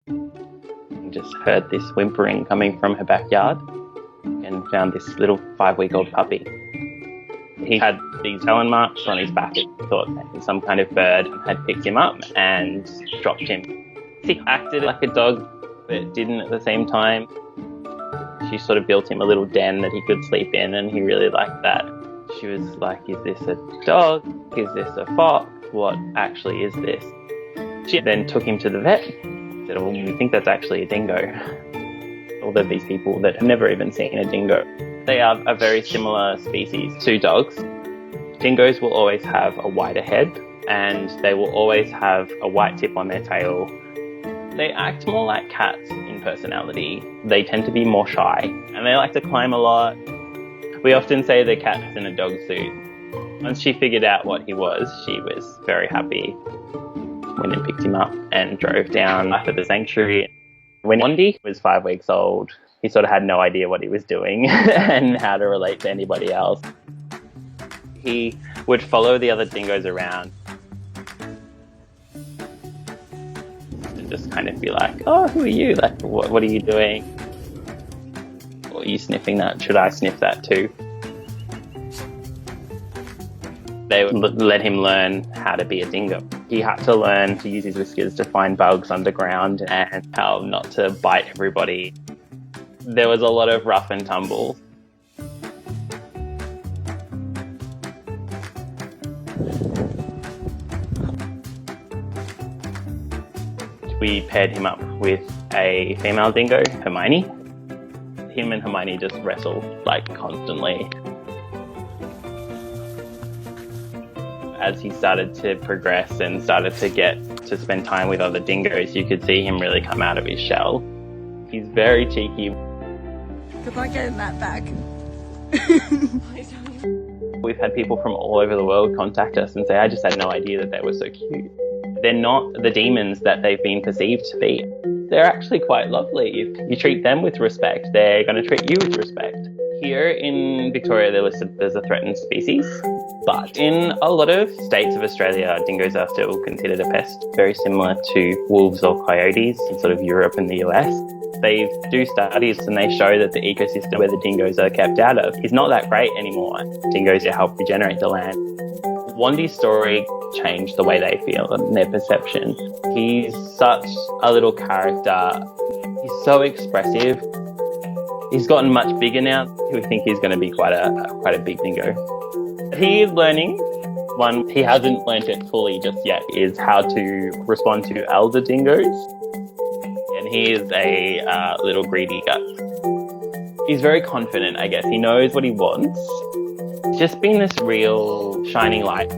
and just heard this whimpering coming from her backyard and found this little 5-week-old puppy. He had these talon marks on his back. He thought some kind of bird had picked him up and dropped him. He acted like a dog, but didn't at the same time. She sort of built him a little den that he could sleep in, and he really liked that. She was like, is this a dog? Is this a fox? What actually is this? She then took him to the vet. Said, well, we think that's actually a dingo. All of these people that have never even seen a dingo. They are a very similar species to dogs. Dingoes will always have a whiter head, and they will always have a white tip on their tail. They act more like cats in personality. They tend to be more shy, and they like to climb a lot. We often say the cat's in a dog suit. Once she figured out what he was, she was very happy. Went and picked him up and drove down to the sanctuary. When Wandy was 5 weeks old, he sort of had no idea what he was doing and how to relate to anybody else. He would follow the other dingoes around and just kind of be like, oh, who are you? Like, what are you doing? Or are you sniffing that? Should I sniff that too? They would let him learn how to be a dingo. He had to learn to use his whiskers to find bugs underground and how not to bite everybody. There was a lot of rough and tumble. We paired him up with a female dingo, Hermione. Him and Hermione just wrestle like constantly. As he started to progress and started to get to spend time with other dingoes, you could see him really come out of his shell. He's very cheeky. Good luck getting that back. We've had people from all over the world contact us and say, I just had no idea that they were so cute. They're not the demons that they've been perceived to be. They're actually quite lovely. If you treat them with respect, they're going to treat you with respect. Here in Victoria, they're listed as a threatened species, but in a lot of states of Australia, dingoes are still considered a pest, very similar to wolves or coyotes in sort of Europe and the US. They do studies and they show that the ecosystem where the dingoes are kept out of is not that great anymore. Dingoes help regenerate the land. Wandy's story changed the way they feel and their perception. He's such a little character. He's so expressive. He's gotten much bigger now. We think he's going to be quite a big dingo. He is learning. One, he hasn't learnt it fully just yet, is how to respond to elder dingoes. And he is a little greedy gut. He's very confident, I guess. He knows what he wants. He's just been this real shining light.